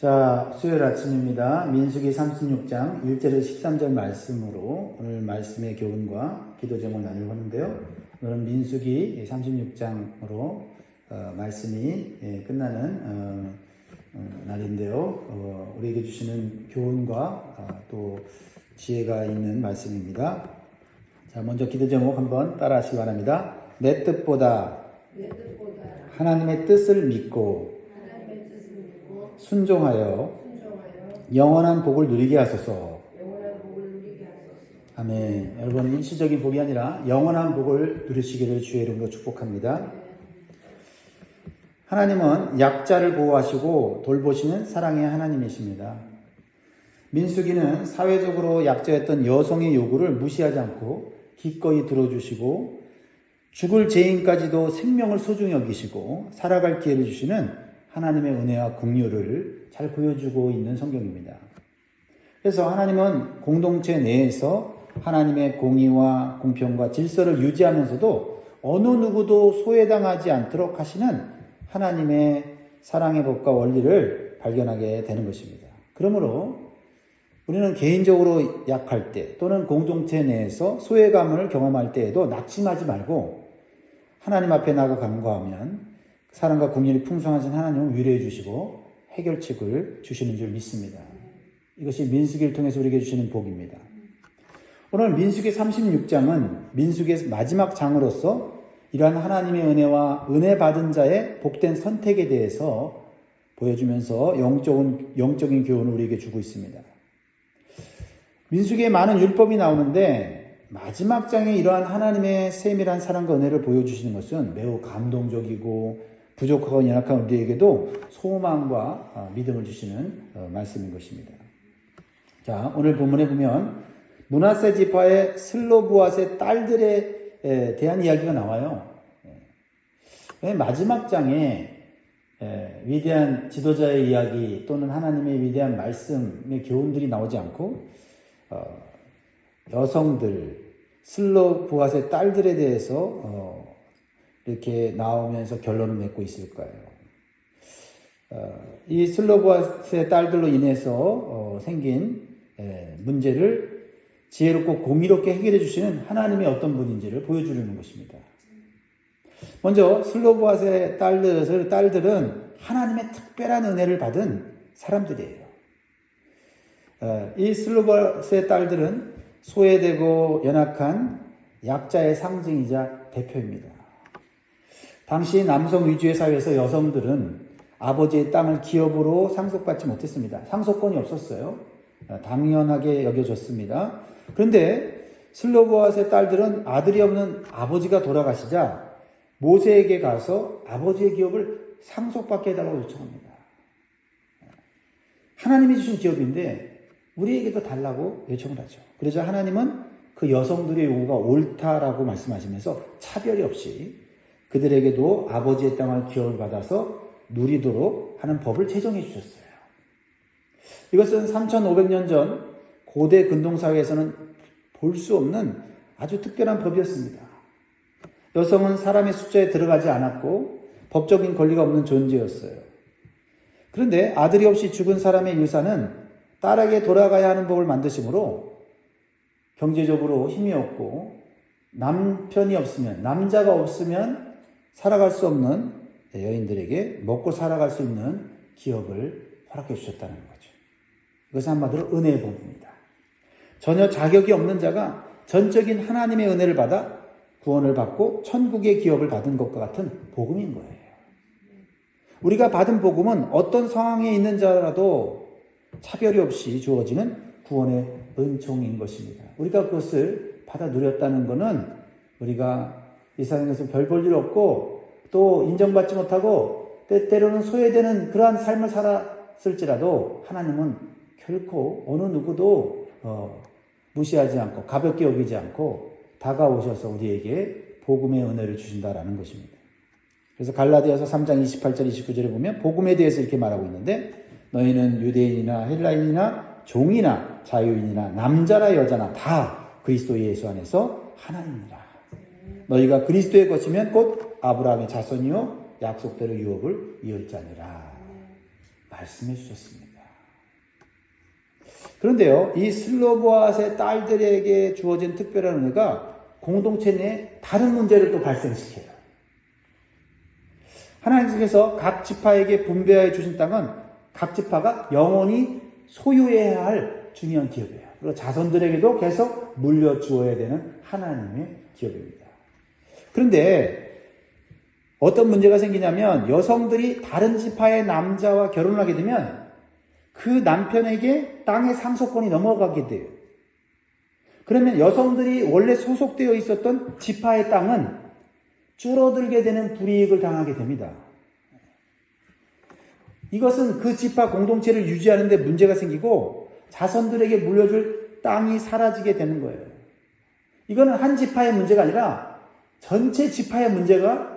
자, 수요일 아침입니다. 민수기 36장 1절에서 13절 말씀으로 오늘 말씀의 교훈과 기도 제목을 나누려고 하는데요. 오늘은 민수기 36장으로 말씀이 끝나는 날인데요. 우리에게 주시는 교훈과 또 지혜가 있는 말씀입니다. 자, 먼저 기도 제목 한번 따라 하시기 바랍니다. 내 뜻보다 하나님의 뜻을 믿고 순종하여 영원한 복을 누리게 하소서. 아멘. 여러분, 일시적인 복이 아니라 영원한 복을 누리시기를 주의 이름으로 축복합니다. 하나님은 약자를 보호하시고 돌보시는 사랑의 하나님이십니다. 민수기는 사회적으로 약자였던 여성의 요구를 무시하지 않고 기꺼이 들어주시고 죽을 죄인까지도 생명을 소중히 여기시고 살아갈 기회를 주시는 하나님의 은혜와 긍휼을 잘 보여주고 있는 성경입니다. 그래서 하나님은 공동체 내에서 하나님의 공의와 공평과 질서를 유지하면서도 어느 누구도 소외당하지 않도록 하시는 하나님의 사랑의 법과 원리를 발견하게 되는 것입니다. 그러므로 우리는 개인적으로 약할 때 또는 공동체 내에서 소외감을 경험할 때에도 낙심하지 말고 하나님 앞에 나가 간구하면 사랑과 긍휼이 풍성하신 하나님은 위로해 주시고 해결책을 주시는 줄 믿습니다. 이것이 민수기를 통해서 우리에게 주시는 복입니다. 오늘 민수기 36장은 민수기의 마지막 장으로서 이러한 하나님의 은혜와 은혜 받은 자의 복된 선택에 대해서 보여주면서 영적인 교훈을 우리에게 주고 있습니다. 민수기에 많은 율법이 나오는데 마지막 장에 이러한 하나님의 세밀한 사랑과 은혜를 보여주시는 것은 매우 감동적이고 부족하고 연약한 우리에게도 소망과 믿음을 주시는 말씀인 것입니다. 자, 오늘 본문에 보면 므낫세 지파의 슬로브앗의 딸들에 대한 이야기가 나와요. 마지막 장에 위대한 지도자의 이야기 또는 하나님의 위대한 말씀의 교훈들이 나오지 않고 여성들, 슬로브앗의 딸들에 대해서 이렇게 나오면서 결론을 맺고 있을까요? 이 슬로브앗의 딸들로 인해서 생긴 문제를 지혜롭고 공의롭게 해결해 주시는 하나님의 어떤 분인지를 보여주려는 것입니다. 먼저 슬로브앗의 딸들은 하나님의 특별한 은혜를 받은 사람들이에요. 이 슬로브앗의 딸들은 소외되고 연약한 약자의 상징이자 대표입니다. 당시 남성 위주의 사회에서 여성들은 아버지의 땅을 기업으로 상속받지 못했습니다. 상속권이 없었어요. 당연하게 여겨졌습니다. 그런데 슬로브앗의 딸들은 아들이 없는 아버지가 돌아가시자 모세에게 가서 아버지의 기업을 상속받게 해달라고 요청합니다. 하나님이 주신 기업인데 우리에게도 달라고 요청을 하죠. 그래서 하나님은 그 여성들의 요구가 옳다라고 말씀하시면서 차별이 없이 그들에게도 아버지의 땅을 기업을 받아서 누리도록 하는 법을 제정해 주셨어요. 이것은 3500년 전 고대 근동사회에서는 볼 수 없는 아주 특별한 법이었습니다. 여성은 사람의 숫자에 들어가지 않았고 법적인 권리가 없는 존재였어요. 그런데 아들이 없이 죽은 사람의 유산은 딸에게 돌아가야 하는 법을 만드심으로 경제적으로 힘이 없고 남편이 없으면, 남자가 없으면 살아갈 수 없는 여인들에게 먹고 살아갈 수 있는 기업을 허락해 주셨다는 거죠. 이것은 한마디로 은혜의 복입니다. 전혀 자격이 없는 자가 전적인 하나님의 은혜를 받아 구원을 받고 천국의 기업을 받은 것과 같은 복음인 거예요. 우리가 받은 복음은 어떤 상황에 있는 자라도 차별이 없이 주어지는 구원의 은총인 것입니다. 우리가 그것을 받아 누렸다는 것은 우리가 이 세상에서 별 볼 일 없고 또 인정받지 못하고 때로는 소외되는 그러한 삶을 살았을지라도 하나님은 결코 어느 누구도 무시하지 않고 가볍게 여기지 않고 다가오셔서 우리에게 복음의 은혜를 주신다라는 것입니다. 그래서 갈라디아서 3장 28절 29절에 보면 복음에 대해서 이렇게 말하고 있는데 너희는 유대인이나 헬라인이나 종이나 자유인이나 남자나 여자나 다 그리스도 예수 안에서 하나님이라. 너희가 그리스도의 것이면 곧 아브라함의 자손이요 약속대로 유업을 이을 자니라. 말씀해 주셨습니다. 그런데요, 이 슬로보아스의 딸들에게 주어진 특별한 은혜가 공동체 내에 다른 문제를 또 발생시켜요. 하나님께서 각 지파에게 분배하여 주신 땅은 각 지파가 영원히 소유해야 할 중요한 기업이에요. 그리고 자손들에게도 계속 물려주어야 되는 하나님의 기업입니다. 그런데 어떤 문제가 생기냐면 여성들이 다른 지파의 남자와 결혼을 하게 되면 그 남편에게 땅의 상속권이 넘어가게 돼요. 그러면 여성들이 원래 소속되어 있었던 지파의 땅은 줄어들게 되는 불이익을 당하게 됩니다. 이것은 그 지파 공동체를 유지하는 데 문제가 생기고 자손들에게 물려줄 땅이 사라지게 되는 거예요. 이거는 한 지파의 문제가 아니라 전체 지파의 문제가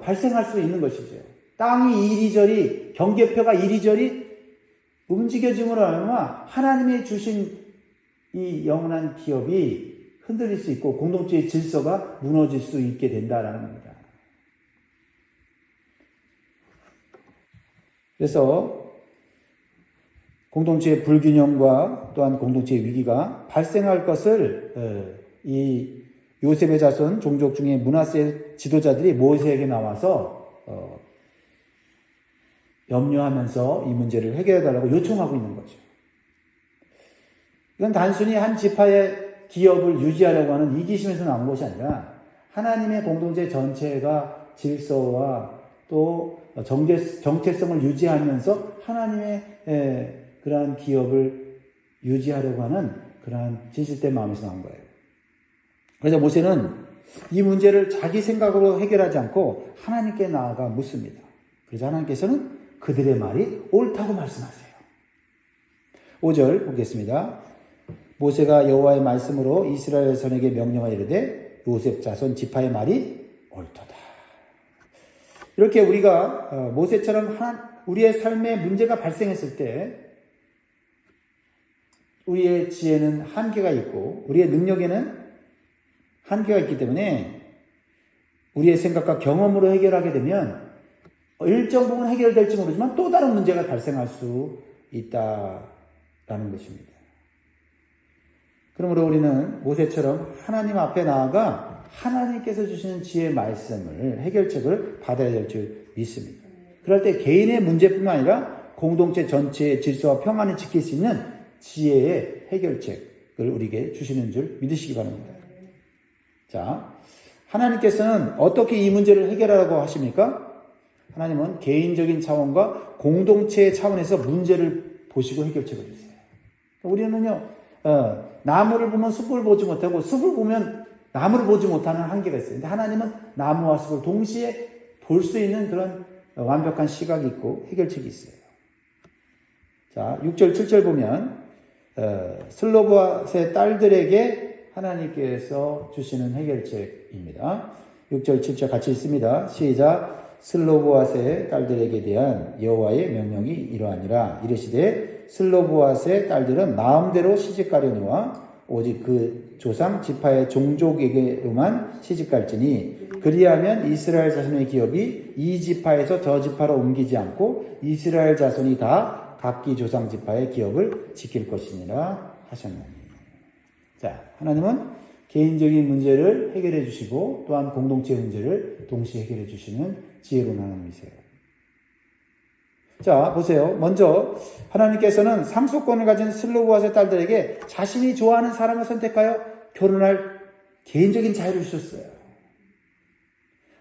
발생할 수 있는 것이죠. 땅이 이리저리, 경계표가 이리저리 움직여짐으로 하면 하나님이 주신 이 영원한 기업이 흔들릴 수 있고 공동체의 질서가 무너질 수 있게 된다라는 겁니다. 그래서 공동체의 불균형과 또한 공동체의 위기가 발생할 것을 이 요셉의 자손 종족 중에 므낫세 지도자들이 모세에게 나와서 염려하면서 이 문제를 해결해달라고 요청하고 있는 거죠. 이건 단순히 한 지파의 기업을 유지하려고 하는 이기심에서 나온 것이 아니라 하나님의 공동체 전체가 질서와 또 정체성을 유지하면서 하나님의 그러한 기업을 유지하려고 하는 그러한 진실된 마음에서 나온 거예요. 그래서 모세는 이 문제를 자기 생각으로 해결하지 않고 하나님께 나아가 묻습니다. 그래서 하나님께서는 그들의 말이 옳다고 말씀하세요. 5절 보겠습니다. 모세가 여호와의 말씀으로 이스라엘 자손에게 명령하여 이르되 요셉 자손 지파의 말이 옳도다. 이렇게 우리가 모세처럼 우리의 삶에 문제가 발생했을 때 우리의 지혜는 한계가 있고 우리의 능력에는 한계가 있기 때문에 우리의 생각과 경험으로 해결하게 되면 일정 부분 해결될지 모르지만 또 다른 문제가 발생할 수 있다라는 것입니다. 그러므로 우리는 모세처럼 하나님 앞에 나아가 하나님께서 주시는 지혜의 말씀을 해결책을 받아야 될 줄 믿습니다. 그럴 때 개인의 문제뿐만 아니라 공동체 전체의 질서와 평안을 지킬 수 있는 지혜의 해결책을 우리에게 주시는 줄 믿으시기 바랍니다. 자, 하나님께서는 어떻게 이 문제를 해결하라고 하십니까? 하나님은 개인적인 차원과 공동체의 차원에서 문제를 보시고 해결책을 주세요. 우리는요, 나무를 보면 숲을 보지 못하고 숲을 보면 나무를 보지 못하는 한계가 있어요. 근데 하나님은 나무와 숲을 동시에 볼 수 있는 그런 완벽한 시각이 있고 해결책이 있어요. 자, 6절, 7절 보면 슬로보아스의 딸들에게 하나님께서 주시는 해결책입니다. 6절, 7절 같이 읽습니다. 시작. 슬로보아스의 딸들에게 대한 여호와의 명령이 이러하니라. 이르시되 슬로보아스의 딸들은 마음대로 시집가려니와 오직 그 조상 지파의 종족에게로만 시집갈지니 그리하면 이스라엘 자손의 기업이 이 지파에서 저 지파로 옮기지 않고 이스라엘 자손이 다 각기 조상 지파의 기업을 지킬 것이니라 하셨나니. 자, 하나님은 개인적인 문제를 해결해 주시고 또한 공동체 문제를 동시에 해결해 주시는 지혜로운 하나님이세요. 자, 보세요. 먼저 하나님께서는 상속권을 가진 슬로보아스의 딸들에게 자신이 좋아하는 사람을 선택하여 결혼할 개인적인 자유를 주셨어요.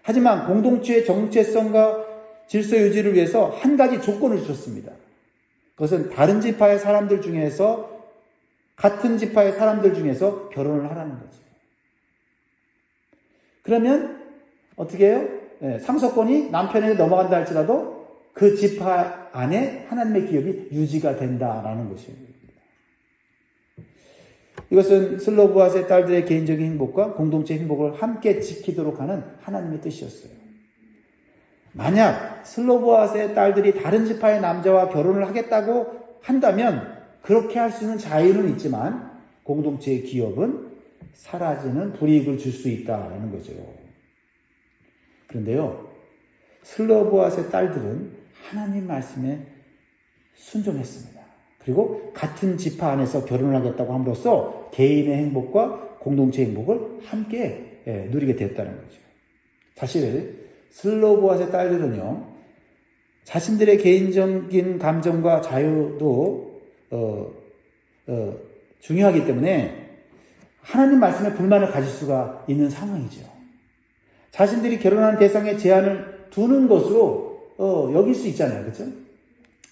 하지만 공동체의 정체성과 질서 유지를 위해서 한 가지 조건을 주셨습니다. 그것은 다른 지파의 사람들 중에서 같은 지파의 사람들 중에서 결혼을 하라는 거죠. 그러면 어떻게 해요? 상속권이 남편에게 넘어간다 할지라도 그 지파 안에 하나님의 기업이 유지가 된다라는 것입니다. 이것은 슬로보아스의 딸들의 개인적인 행복과 공동체 행복을 함께 지키도록 하는 하나님의 뜻이었어요. 만약 슬로보아스의 딸들이 다른 지파의 남자와 결혼을 하겠다고 한다면 그렇게 할 수 있는 자유는 있지만 공동체의 기업은 사라지는 불이익을 줄 수 있다라는 거죠. 그런데요, 슬로보아스의 딸들은 하나님 말씀에 순종했습니다. 그리고 같은 지파 안에서 결혼을 하겠다고 함으로써 개인의 행복과 공동체 행복을 함께 누리게 되었다는 거죠. 사실 슬로보아스의 딸들은요, 자신들의 개인적인 감정과 자유도 중요하기 때문에 하나님 말씀에 불만을 가질 수가 있는 상황이죠. 자신들이 결혼하는 대상에 제한을 두는 것으로 여길 수 있잖아요. 그렇죠?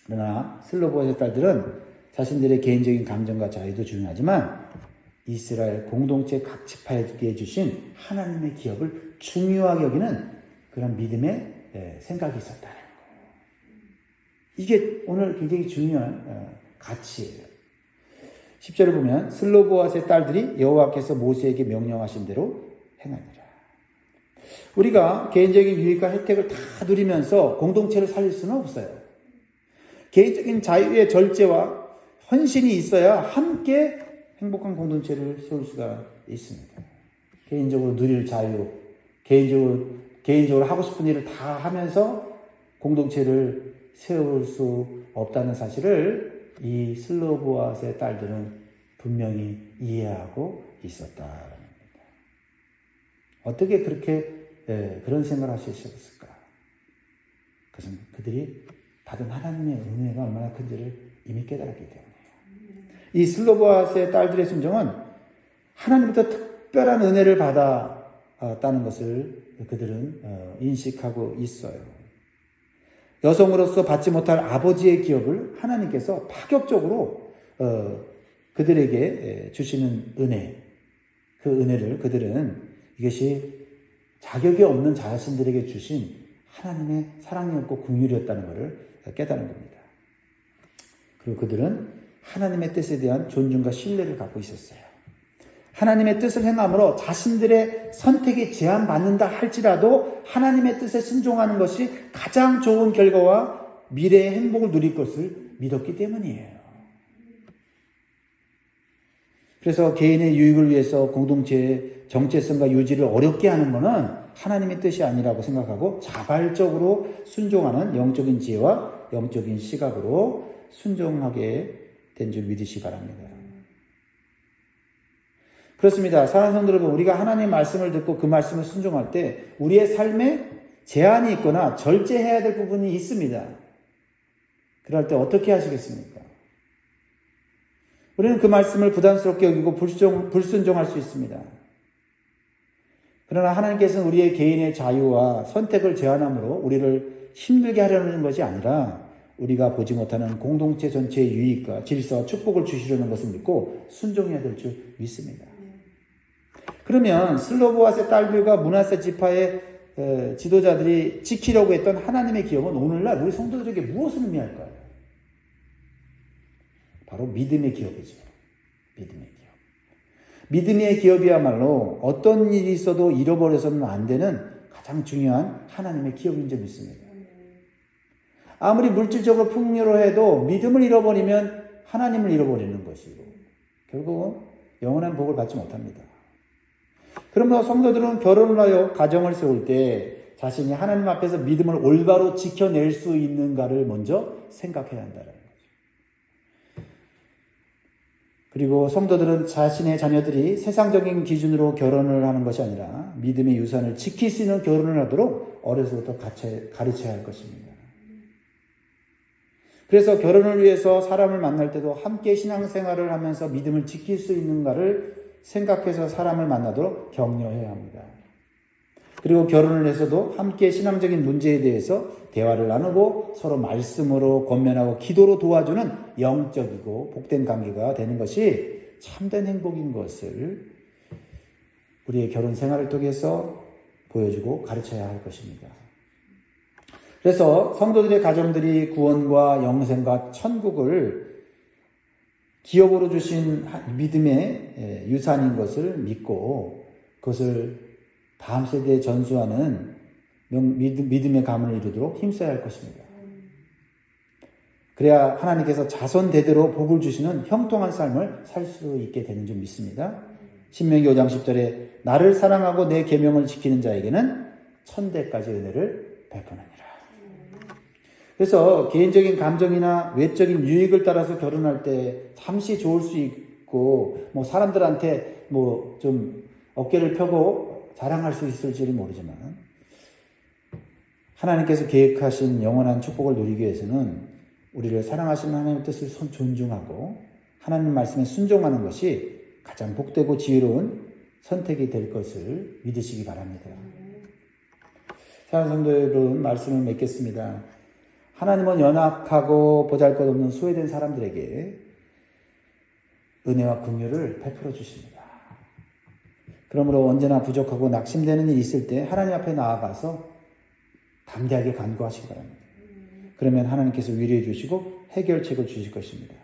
그러나 슬로보아스의 딸들은 자신들의 개인적인 감정과 자유도 중요하지만 이스라엘 공동체 각 지파에게 주신 하나님의 기업을 중요하게 여기는 그런 믿음의 생각이 있었다는 거예요. 이게 오늘 굉장히 중요한 가치예요. 10절을 보면 슬로보아스의 딸들이 여호와께서 모세에게 명령하신 대로 행하니라. 우리가 개인적인 유익과 혜택을 다 누리면서 공동체를 살릴 수는 없어요. 개인적인 자유의 절제와 헌신이 있어야 함께 행복한 공동체를 세울 수가 있습니다. 개인적으로 누릴 자유, 개인적으로 하고 싶은 일을 다 하면서 공동체를 세울 수 없다는 사실을 이 슬로보아스의 딸들은 분명히 이해하고 있었다는 겁니다. 어떻게 그렇게 그런 생각을 할 수 있었을까? 그것은 그들이 받은 하나님의 은혜가 얼마나 큰지를 이미 깨달았기 때문이에요. 이 슬로보아스의 딸들의 순종은 하나님부터 특별한 은혜를 받았다는 것을 그들은 인식하고 있어요. 여성으로서 받지 못할 아버지의 기업을 하나님께서 파격적으로 그들에게 주시는 은혜, 그 은혜를 그들은 이것이 자격이 없는 자신들에게 주신 하나님의 사랑이었고 긍휼이었다는 것을 깨달은 겁니다. 그리고 그들은 하나님의 뜻에 대한 존중과 신뢰를 갖고 있었어요. 하나님의 뜻을 행함으로 자신들의 선택에 제한받는다 할지라도 하나님의 뜻에 순종하는 것이 가장 좋은 결과와 미래의 행복을 누릴 것을 믿었기 때문이에요. 그래서 개인의 유익을 위해서 공동체의 정체성과 유지를 어렵게 하는 것은 하나님의 뜻이 아니라고 생각하고 자발적으로 순종하는 영적인 지혜와 영적인 시각으로 순종하게 된 줄 믿으시기 바랍니다. 그렇습니다. 사랑하는 성도 여러분, 우리가 하나님의 말씀을 듣고 그 말씀을 순종할 때 우리의 삶에 제한이 있거나 절제해야 될 부분이 있습니다. 그럴 때 어떻게 하시겠습니까? 우리는 그 말씀을 부담스럽게 여기고 불순종할 수 있습니다. 그러나 하나님께서는 우리의 개인의 자유와 선택을 제한함으로 우리를 힘들게 하려는 것이 아니라 우리가 보지 못하는 공동체 전체의 유익과 질서와 축복을 주시려는 것을 믿고 순종해야 될 줄 믿습니다. 그러면 슬로보아스의 딸들과 므낫세 지파의 지도자들이 지키려고 했던 하나님의 기업은 오늘날 우리 성도들에게 무엇을 의미할까요? 바로 믿음의 기업이죠. 믿음의 기업. 믿음의 기업이야말로 어떤 일이 있어도 잃어버려서는 안 되는 가장 중요한 하나님의 기업인 줄 믿습니다. 아무리 물질적으로 풍요로해도 믿음을 잃어버리면 하나님을 잃어버리는 것이고 결국은 영원한 복을 받지 못합니다. 그러므로 성도들은 결혼을 하여 가정을 세울 때 자신이 하나님 앞에서 믿음을 올바로 지켜낼 수 있는가를 먼저 생각해야 한다는 거죠. 그리고 성도들은 자신의 자녀들이 세상적인 기준으로 결혼을 하는 것이 아니라 믿음의 유산을 지킬 수 있는 결혼을 하도록 어려서부터 가르쳐야 할 것입니다. 그래서 결혼을 위해서 사람을 만날 때도 함께 신앙생활을 하면서 믿음을 지킬 수 있는가를 생각해서 사람을 만나도록 격려해야 합니다. 그리고 결혼을 해서도 함께 신앙적인 문제에 대해서 대화를 나누고 서로 말씀으로 권면하고 기도로 도와주는 영적이고 복된 관계가 되는 것이 참된 행복인 것을 우리의 결혼 생활을 통해서 보여주고 가르쳐야 할 것입니다. 그래서 성도들의 가정들이 구원과 영생과 천국을 기업으로 주신 믿음의 유산인 것을 믿고 그것을 다음 세대에 전수하는 믿음의 가문을 이루도록 힘써야 할 것입니다. 그래야 하나님께서 자손 대대로 복을 주시는 형통한 삶을 살 수 있게 되는 줄 믿습니다. 신명기 5장 10절에 나를 사랑하고 내 계명을 지키는 자에게는 천대까지 은혜를 베푸느니라. 그래서 개인적인 감정이나 외적인 유익을 따라서 결혼할 때 잠시 좋을 수 있고, 뭐 사람들한테 뭐 좀 어깨를 펴고 자랑할 수 있을지는 모르지만, 하나님께서 계획하신 영원한 축복을 누리기 위해서는 우리를 사랑하시는 하나님의 뜻을 존중하고 하나님 말씀에 순종하는 것이 가장 복되고 지혜로운 선택이 될 것을 믿으시기 바랍니다. 사랑하는 성도 여러분, 말씀을 맺겠습니다. 하나님은 연약하고 보잘것없는 소외된 사람들에게 은혜와 긍휼을 베풀어 주십니다. 그러므로 언제나 부족하고 낙심되는 일이 있을 때 하나님 앞에 나아가서 담대하게 간구하시기 바랍니다. 그러면 하나님께서 위로해 주시고 해결책을 주실 것입니다.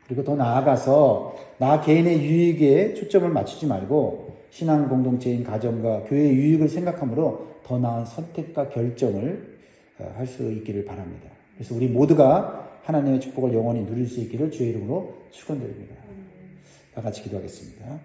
그리고 더 나아가서 나 개인의 유익에 초점을 맞추지 말고 신앙 공동체인 가정과 교회의 유익을 생각하므로 더 나은 선택과 결정을 할 수 있기를 바랍니다. 그래서 우리 모두가 하나님의 축복을 영원히 누릴 수 있기를 주의 이름으로 축원드립니다. 다 같이 기도하겠습니다.